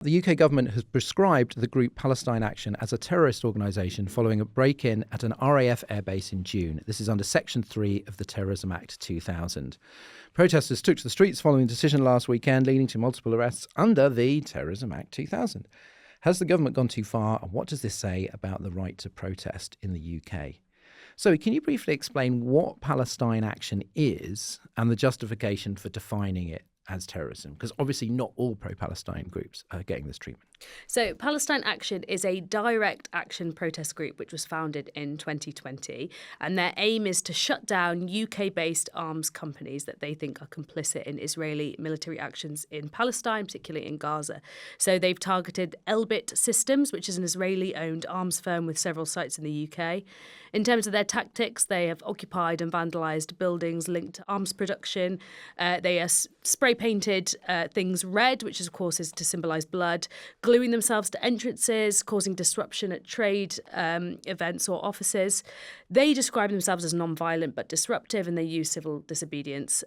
The UK government has prescribed the group Palestine Action as a terrorist organisation following a break-in at an RAF airbase in June. This is under Section 3 of the Terrorism Act 2000. Protesters took to the streets following a decision last weekend, leading to multiple arrests under the Terrorism Act 2000. Has the government gone too far, and what does this say about the right to protest in the UK? So can you briefly explain what Palestine Action is and the justification for defining it as terrorism? Because obviously not all pro-Palestine groups are getting this treatment. So Palestine Action is a direct action protest group which was founded in 2020, and their aim is to shut down UK-based arms companies that they think are complicit in Israeli military actions in Palestine, particularly in Gaza. So they've targeted Elbit Systems, which is an Israeli-owned arms firm with several sites in the UK. In terms of their tactics, they have occupied and vandalised buildings linked to arms production. They are spray-painted things red, which of course is to symbolise blood, gluing themselves to entrances, causing disruption at trade events or offices. They describe themselves as non-violent but disruptive, and they use civil disobedience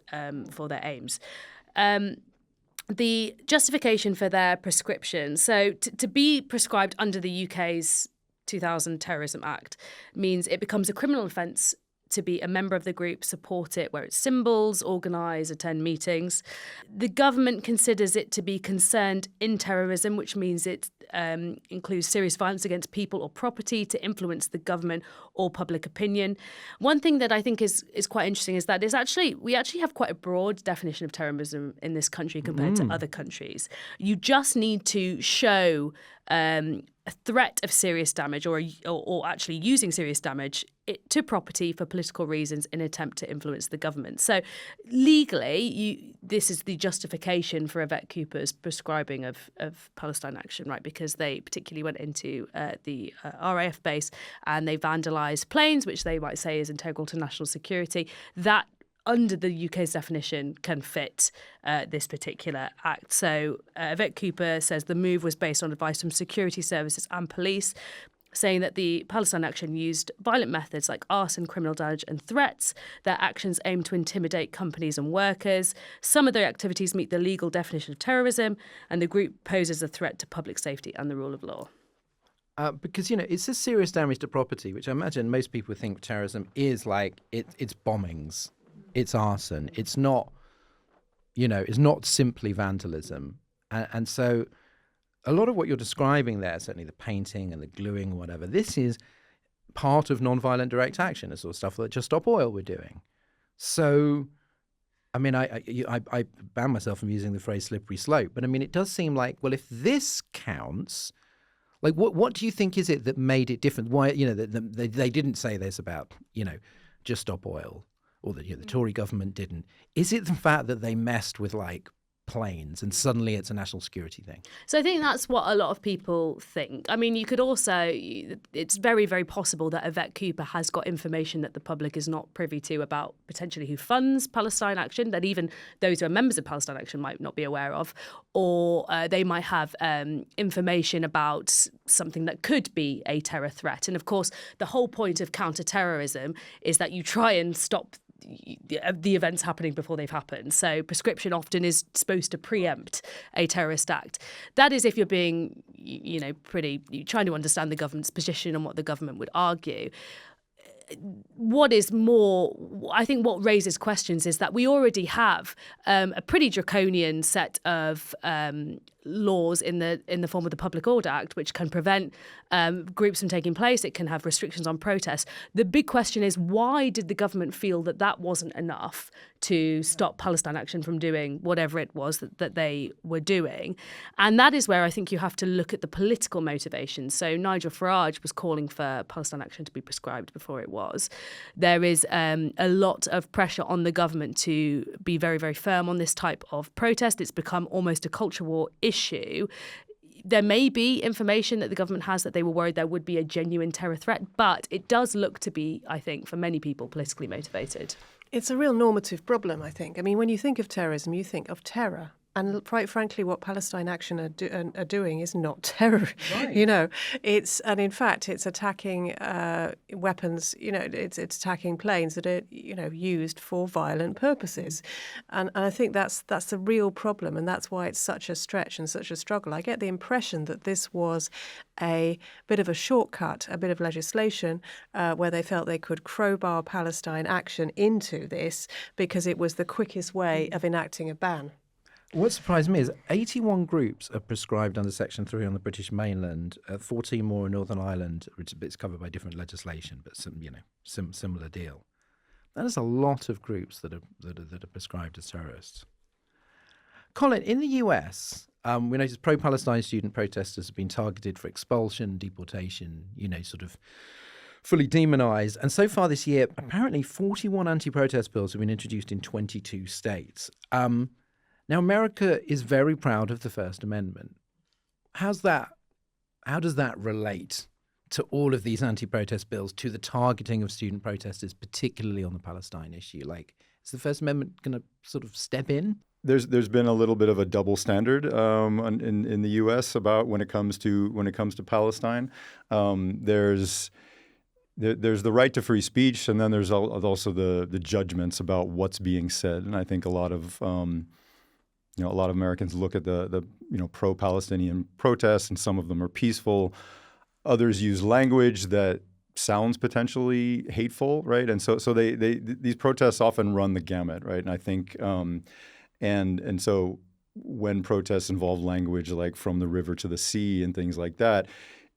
for their aims. The justification for their prescription, so to be prescribed under the UK's 2000 Terrorism Act means it becomes a criminal offence to be a member of the group, support it, wear its symbols, organise, attend meetings. The government considers it to be concerned in terrorism, which means it includes serious violence against people or property to influence the government or public opinion. One thing that I think is quite interesting is that we actually have quite a broad definition of terrorism in this country compared to other countries. You just need to show a threat of serious damage or actually using serious damage to property for political reasons in an attempt to influence the government. So legally, this is the justification for Yvette Cooper's prescribing of Palestine Action, right? Because they particularly went into the RAF base and they vandalised planes, which they might say is integral to national security. That under the UK's definition, can fit this particular act. So Yvette Cooper says the move was based on advice from security services and police, saying that the Palestine Action used violent methods like arson, criminal damage and threats. Their actions aim to intimidate companies and workers. Some of their activities meet the legal definition of terrorism, and the group poses a threat to public safety and the rule of law. Because, it's a serious damage to property, which I imagine most people think terrorism is like it's bombings. It's arson. It's not, it's not simply vandalism. And so a lot of what you're describing there, certainly the painting and the gluing or whatever, this is part of non-violent direct action, the sort of stuff that Just Stop Oil were doing. So, I mean, I ban myself from using the phrase slippery slope, but I mean, it does seem like, well, if this counts, like what do you think is it that made it different? Why, they didn't say this about, Just Stop Oil. Or the Tory government didn't. Is it the fact that they messed with planes and suddenly it's a national security thing? So I think that's what a lot of people think. I mean, you could also, it's very, very possible that Yvette Cooper has got information that the public is not privy to about potentially who funds Palestine Action, that even those who are members of Palestine Action might not be aware of, or they might have information about something that could be a terror threat. And of course, the whole point of counter-terrorism is that you try and stop the events happening before they've happened. So prescription often is supposed to preempt a terrorist act. That is if you're being, you're trying to understand the government's position and what the government would argue. What is more, I think what raises questions is that we already have a pretty draconian set of laws in the form of the Public Order Act, which can prevent groups from taking place. It can have restrictions on protests. The big question is, why did the government feel that wasn't enough to stop Palestine Action from doing whatever it was that they were doing? And that is where I think you have to look at the political motivations. So Nigel Farage was calling for Palestine Action to be prescribed before it was. There is a lot of pressure on the government to be very, very firm on this type of protest. It's become almost a culture war issue. There may be information that the government has that they were worried there would be a genuine terror threat, but it does look to be, I think, for many people, politically motivated. It's a real normative problem, I think. I mean, when you think of terrorism, you think of terror. And quite frankly, what Palestine Action are doing is not terror. Right. And in fact, it's attacking weapons. It's attacking planes that are used for violent purposes, and I think that's the real problem, and that's why it's such a stretch and such a struggle. I get the impression that this was a bit of a shortcut, a bit of legislation where they felt they could crowbar Palestine Action into this because it was the quickest way of enacting a ban. What surprised me is 81 groups are prescribed under Section 3 on the British mainland, 14 more in Northern Ireland, which is covered by different legislation, but similar deal. That is a lot of groups that are prescribed as terrorists. Colin, in the US, we noticed pro-Palestine student protesters have been targeted for expulsion, deportation, sort of fully demonized. And so far this year, apparently 41 anti-protest bills have been introduced in 22 states. Now, America is very proud of the First Amendment. How does that relate to all of these anti-protest bills, to the targeting of student protesters, particularly on the Palestine issue? Like, is the First Amendment going to sort of step in? There's been a little bit of a double standard in the U.S. about when it comes to Palestine. There's the right to free speech, and then there's also the judgments about what's being said. And I think a lot of Americans look at the pro-Palestinian protests, and some of them are peaceful. Others use language that sounds potentially hateful, right? And so these protests often run the gamut, right? And I think and so when protests involve language like from the river to the sea and things like that,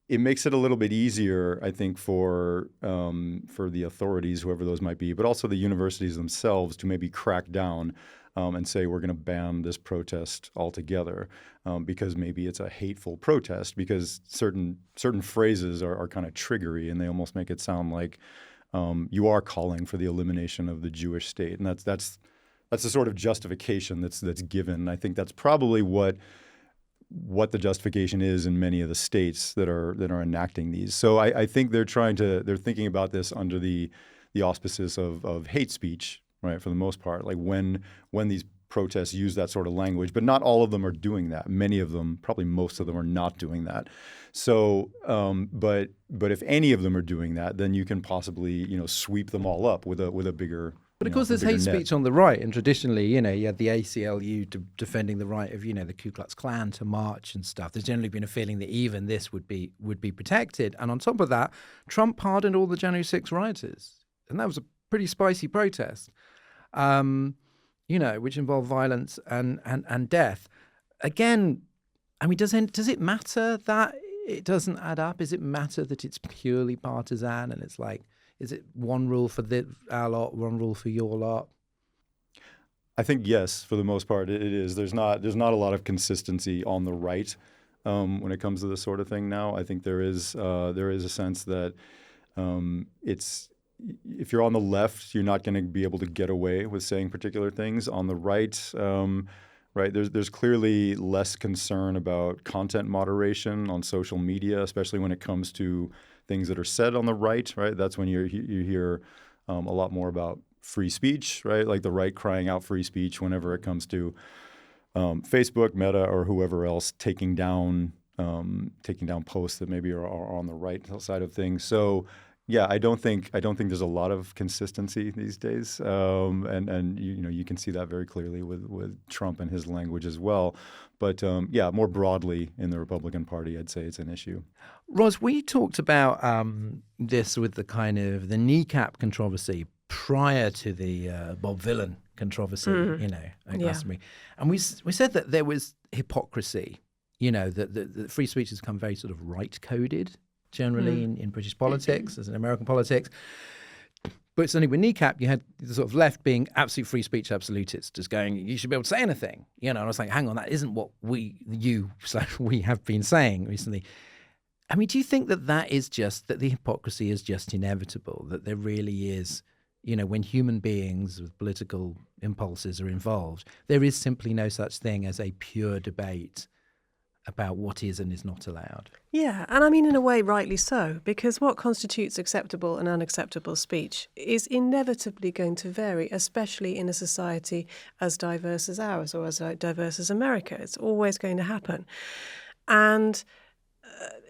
it makes it a little bit easier, I think, for the authorities, whoever those might be, but also the universities themselves, to maybe crack down and say we're going to ban this protest altogether because maybe it's a hateful protest, because certain phrases are kind of triggery, and they almost make it sound like you are calling for the elimination of the Jewish state, and that's the sort of justification that's given. I think that's probably what the justification is in many of the states that are enacting these. So I think they're thinking about this under the auspices of hate speech, right, for the most part, like when these protests use that sort of language, but not all of them are doing that. Many of them, probably most of them, are not doing that. So, but if any of them are doing that, then you can possibly sweep them all up with a bigger. But of course, there's hate speech on the right, and traditionally, you had the ACLU defending the right of, the Ku Klux Klan to march and stuff. There's generally been a feeling that even this would be protected. And on top of that, Trump pardoned all the January 6 rioters, and that was a pretty spicy protest, which involved violence and death. Again, I mean, does it matter that it doesn't add up? Does it matter that it's purely partisan and it's like, is it one rule for our lot, one rule for your lot? I think yes, for the most part, it is. There's not a lot of consistency on the right when it comes to this sort of thing now. I think there is a sense that it's, if you're on the left, you're not going to be able to get away with saying particular things. On the right, right, there's clearly less concern about content moderation on social media, especially when it comes to things that are said on the right, right? That's when you hear a lot more about free speech, right? Like the right crying out free speech whenever it comes to Facebook, Meta, or whoever else taking down posts that maybe are on the right side of things. So yeah, I don't think there's a lot of consistency these days, and you can see that very clearly with Trump and his language as well. But yeah, more broadly in the Republican Party, I'd say it's an issue. Ros, we talked about this with the kind of the kneecap controversy prior to the Bob Villain controversy, and we said that there was hypocrisy, that free speech has become very sort of right-coded generally in British politics, as in American politics. But certainly with kneecap, you had the sort of left being absolute free speech absolutists, just going, you should be able to say anything. And I was like, hang on, that isn't what we have been saying recently. I mean, do you think that is just, that the hypocrisy is just inevitable, that there really is, when human beings with political impulses are involved, there is simply no such thing as a pure debate about what is and is not allowed. Yeah, and I mean, in a way, rightly so, because what constitutes acceptable and unacceptable speech is inevitably going to vary, especially in a society as diverse as ours or as diverse as America. It's always going to happen. And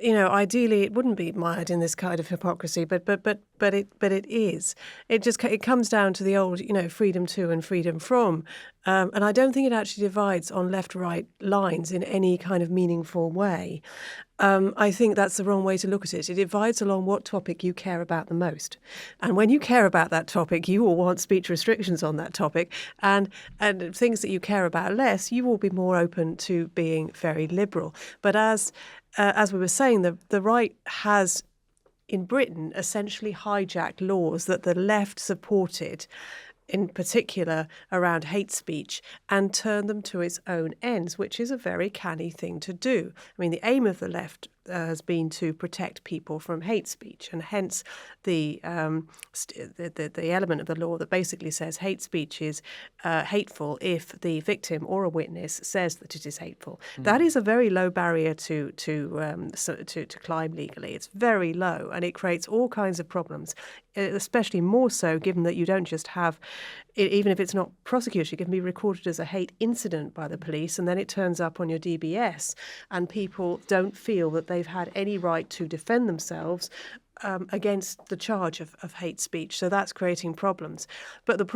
ideally, it wouldn't be mired in this kind of hypocrisy, but it is. It comes down to the old, freedom to and freedom from, and I don't think it actually divides on left-right lines in any kind of meaningful way. I think that's the wrong way to look at it. It divides along what topic you care about the most, and when you care about that topic, you will want speech restrictions on that topic, and things that you care about less, you will be more open to being very liberal. But as we were saying, the right has, in Britain, essentially hijacked laws that the left supported, in particular around hate speech, and turned them to its own ends, which is a very canny thing to do. I mean, the aim of the left has been to protect people from hate speech, and hence the element of the law that basically says hate speech is hateful if the victim or a witness says that it is hateful. That is a very low barrier to climb legally. It's very low, and it creates all kinds of problems, especially more so given that you don't just have, even if it's not prosecuted, it can be recorded as a hate incident by the police, and then it turns up on your DBS, and people don't feel that they've had any right to defend themselves against the charge of hate speech. So that's creating problems. But the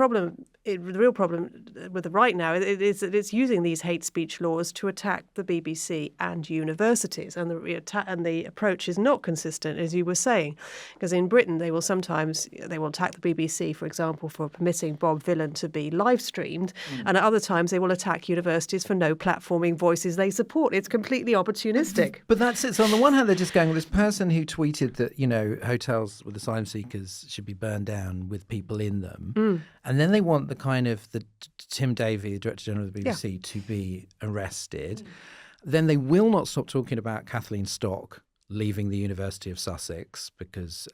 real problem with the right now is that it's using these hate speech laws to attack the BBC and universities. And the approach is not consistent, as you were saying, because in Britain they will attack the BBC, for example, for permitting Bob Dylan to be live streamed, and at other times they will attack universities for no platforming voices they support. It's completely opportunistic. But that's it. So on the one hand, they're just going, well, this person who tweeted that, hotels with asylum seekers should be burned down with people in them. And then they want the Tim Davie, the Director General of the BBC, to be arrested. Then they will not stop talking about Kathleen Stock leaving the University of Sussex because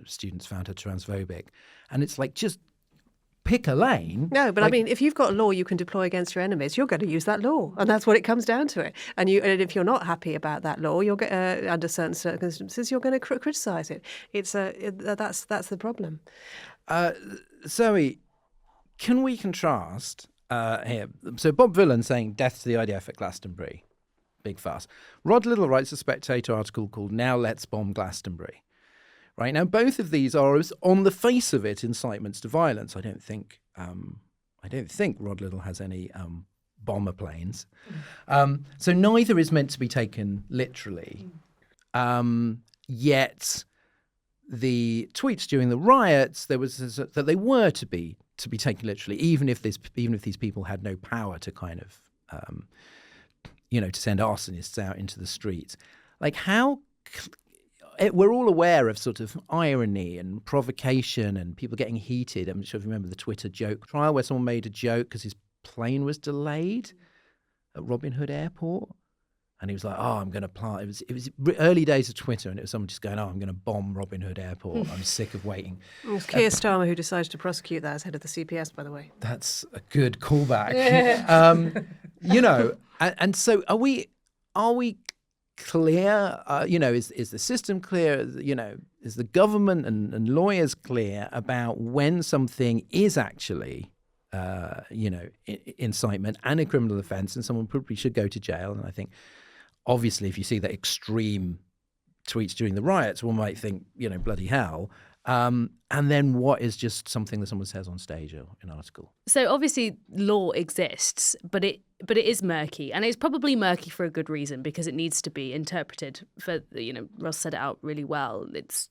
students found her transphobic. And it's like, just pick a lane. No, but I mean, if you've got a law you can deploy against your enemies, you're going to use that law, and that's what it comes down to. It. And if you're not happy about that law, you'll get under certain circumstances you're going to criticise it. That's the problem. Zoe, can we contrast here? So Bob Dylan saying death to the IDF at Glastonbury, big fuss. Rod Little writes a Spectator article called "Now Let's Bomb Glastonbury." Right now, both of these are, on the face of it, incitements to violence. I don't think Rod Little has any bomber planes. So neither is meant to be taken literally. Yet the tweets during the riots, there was that they were to be taken literally, even if these people had no power to kind of to send arsonists out into the streets. Like how. We're all aware of sort of irony and provocation and people getting heated. I'm sure if you remember the Twitter joke trial where someone made a joke because his plane was delayed at Robin Hood Airport. And he was like, I'm going to plant. It was early days of Twitter, and it was someone just going, I'm going to bomb Robin Hood Airport. I'm sick of waiting. It was Keir Starmer who decided to prosecute that as head of the CPS, by the way. That's a good callback. And so are we clear? Is the system clear? Is the government and lawyers clear about when something is actually, incitement and a criminal offence, and someone probably should go to jail? And I think, obviously, if you see the extreme tweets during the riots, one might think, bloody hell. And then what is just something that someone says on stage or in an article? So obviously law exists, but it is murky, and it's probably murky for a good reason, because it needs to be interpreted for, Ross said it out really well. It's,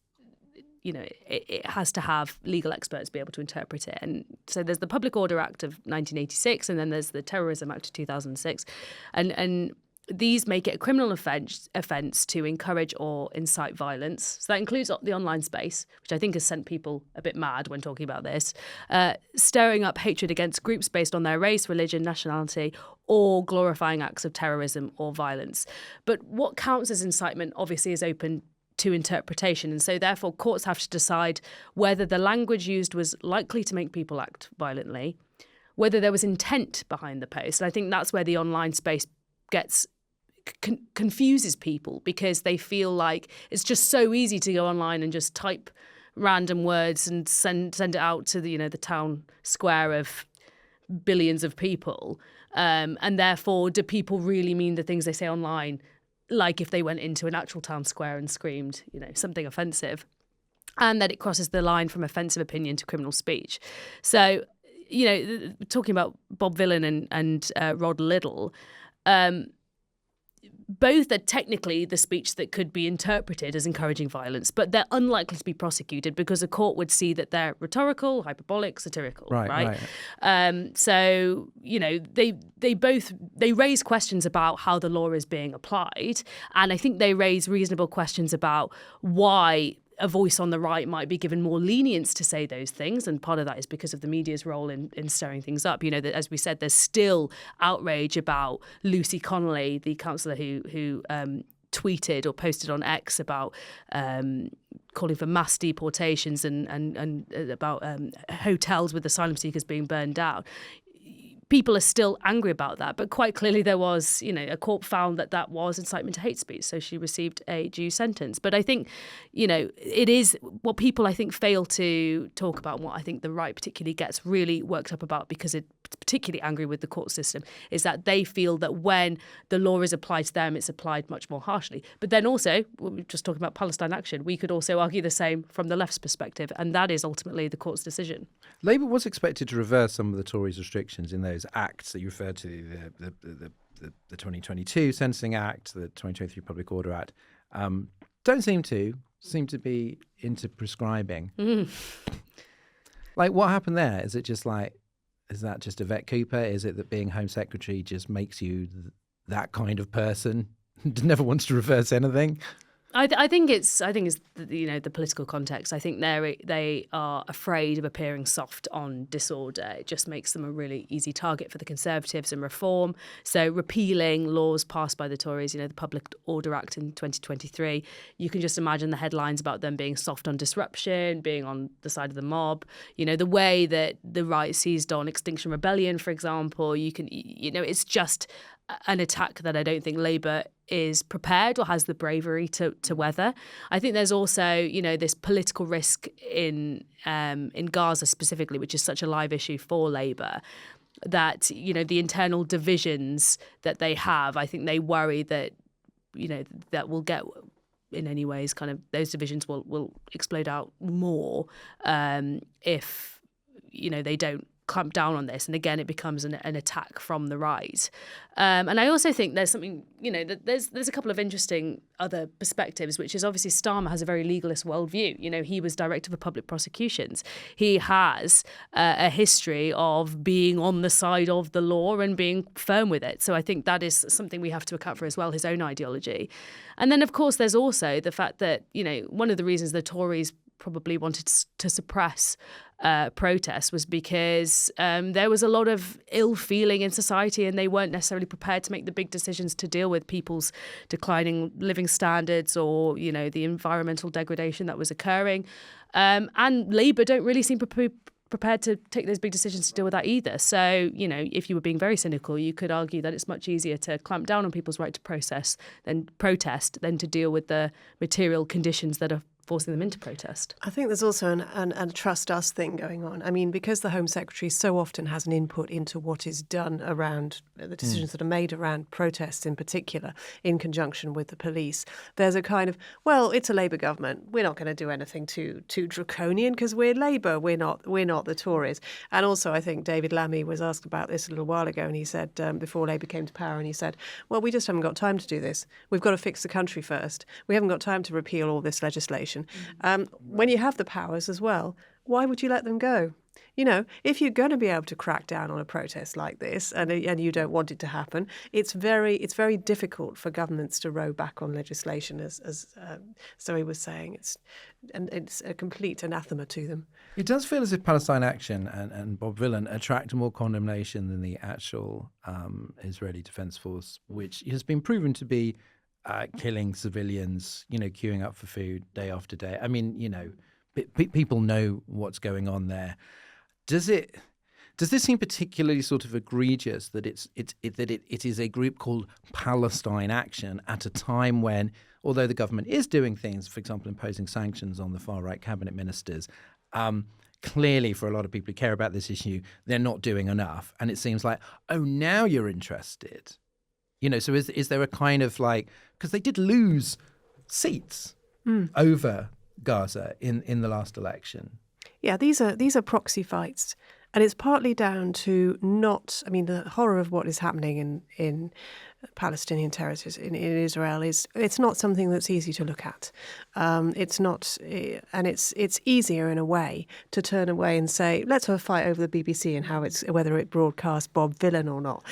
it has to have legal experts be able to interpret it. And so there's the Public Order Act of 1986, and then there's the Terrorism Act of 2006. And these make it a criminal offence to encourage or incite violence. So that includes the online space, which I think has sent people a bit mad when talking about this, stirring up hatred against groups based on their race, religion, nationality, or glorifying acts of terrorism or violence. But what counts as incitement obviously is open to interpretation. And so therefore courts have to decide whether the language used was likely to make people act violently, whether there was intent behind the post. And I think that's where the online space gets confuses people because they feel like it's just so easy to go online and just type random words and send it out to the the town square of billions of people, and therefore do people really mean the things they say online, like if they went into an actual town square and screamed something offensive, and that it crosses the line from offensive opinion to criminal speech. So talking about Bob Villan and Rod Liddle, both are technically the speech that could be interpreted as encouraging violence, but they're unlikely to be prosecuted because a court would see that they're rhetorical, hyperbolic, satirical. Right. So they raise questions about how the law is being applied, and I think they raise reasonable questions about why a voice on the right might be given more lenience to say those things, and part of that is because of the media's role in stirring things up. That, as we said, there's still outrage about Lucy Connolly, the councillor who tweeted or posted on X about calling for mass deportations and about hotels with asylum seekers being burned down. People are still angry about that, but quite clearly there was, a court found that was incitement to hate speech, so she received a due sentence. But I think, it is what people, I think, fail to talk about, and what I think the right particularly gets really worked up about, because it's particularly angry with the court system, is that they feel that when the law is applied to them, it's applied much more harshly. But then also, we were just talking about Palestine Action, we could also argue the same from the left's perspective, and that is ultimately the court's decision. Labour was expected to reverse some of the Tories' restrictions in those acts that you referred to, the 2022 Sentencing Act, the 2023 Public Order Act. Don't seem to be into prescribing. Like, what happened there? Is that just Yvette Cooper? Is it that being Home Secretary just makes you that kind of person never wants to reverse anything? I think it's the political context. I think they are afraid of appearing soft on disorder. It just makes them a really easy target for the Conservatives and reform. So repealing laws passed by the Tories, the Public Order Act in 2023, you can just imagine the headlines about them being soft on disruption, being on the side of the mob. The way that the right seized on Extinction Rebellion, for example, it's just an attack that I don't think Labour is prepared or has the bravery to weather. I think there's also, this political risk in Gaza specifically, which is such a live issue for Labour, that, the internal divisions that they have, I think they worry that, that will get, in any ways, kind of those divisions will explode out more if, they don't clamp down on this, and again it becomes an attack from the right. And I also think there's something, that there's a couple of interesting other perspectives, which is obviously Starmer has a very legalist worldview. He was Director for Public Prosecutions. He has a history of being on the side of the law and being firm with it. So I think that is something we have to account for as well, his own ideology. And then, of course, there's also the fact that, one of the reasons the Tories probably wanted to suppress protests was because there was a lot of ill feeling in society, and they weren't necessarily prepared to make the big decisions to deal with people's declining living standards or, the environmental degradation that was occurring. And Labour don't really seem prepared to take those big decisions to deal with that either. So, if you were being very cynical, you could argue that it's much easier to clamp down on people's right to protest than to deal with the material conditions that are forcing them into protest. I think there's also an trust us thing going on. I mean, because the Home Secretary so often has an input into what is done around the decisions that are made around protests in particular, in conjunction with the police, there's a kind of, well, it's a Labour government. We're not going to do anything too draconian because we're Labour. We're not the Tories. And also, I think David Lammy was asked about this a little while ago, and he said, before Labour came to power, and he said, well, we just haven't got time to do this. We've got to fix the country first. We haven't got time to repeal all this legislation. When you have the powers as well, why would you let them go? If you're going to be able to crack down on a protest like this, and you don't want it to happen, it's very difficult for governments to row back on legislation, as Zoe was saying. It's a complete anathema to them. It does feel as if Palestine Action and Bob Villan attract more condemnation than the actual Israeli Defense Force, which has been proven to be killing civilians, queuing up for food day after day. I mean, people know what's going on there. Does it Does this seem particularly sort of egregious that it is a group called Palestine Action at a time when, although the government is doing things, for example, imposing sanctions on the far-right cabinet ministers, clearly for a lot of people who care about this issue, they're not doing enough. And it seems like, oh, now you're interested. So is there a kind of like, because they did lose seats over Gaza in the last election. Yeah, these are proxy fights. And it's partly down to the horror of what is happening in Palestinian territories in Israel it's not something that's easy to look at. It's not, and it's easier in a way to turn away and say, let's have a fight over the BBC and whether it broadcasts Bob Dylan or not.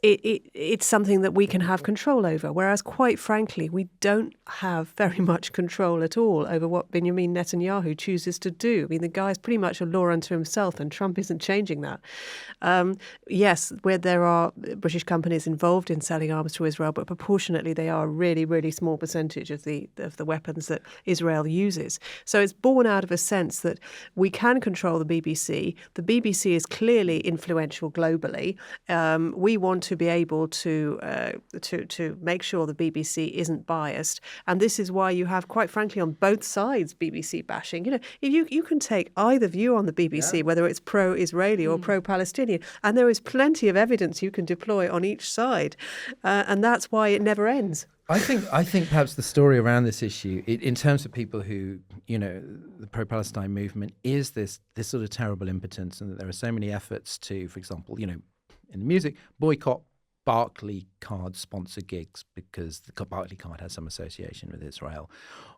It's something that we can have control over, whereas, quite frankly, we don't have very much control at all over what Benjamin Netanyahu chooses to do. I mean, the guy's pretty much a law unto himself, and Trump isn't changing that. Yes, where there are British companies involved in selling arms to Israel, but proportionately they are a really, really small percentage of the weapons that Israel uses. So it's born out of a sense that we can control the BBC. The BBC is clearly influential globally. We want to be able to make sure the BBC isn't biased, and this is why you have, quite frankly, on both sides BBC bashing. If you can take either view on the BBC, whether it's pro-Israeli or pro-Palestinian, and there is plenty of evidence you can deploy on each side, and that's why it never ends. I think perhaps the story around this issue, in terms of people who, the pro-Palestine movement, is this sort of terrible impotence, and that there are so many efforts to, for example, in the music, boycott Barclay card sponsor gigs because the Barclay card has some association with Israel,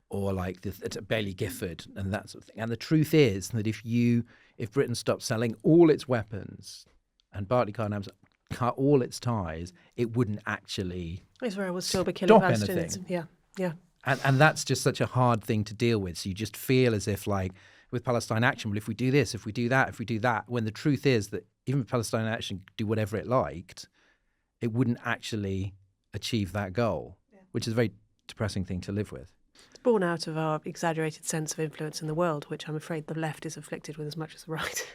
or like Bailey Gifford and that sort of thing. And the truth is that if Britain stopped selling all its weapons and Barclay card cut all its ties, it wouldn't actually Israel would still be killing Palestinians. Anything. Yeah. And that's just such a hard thing to deal with. So you just feel as if, like with Palestine Action, well, if we do this, if we do that, when the truth is that even if Palestine Action could do whatever it liked, it wouldn't actually achieve that goal, which is a very depressing thing to live with. It's born out of our exaggerated sense of influence in the world, which I'm afraid the left is afflicted with as much as the right.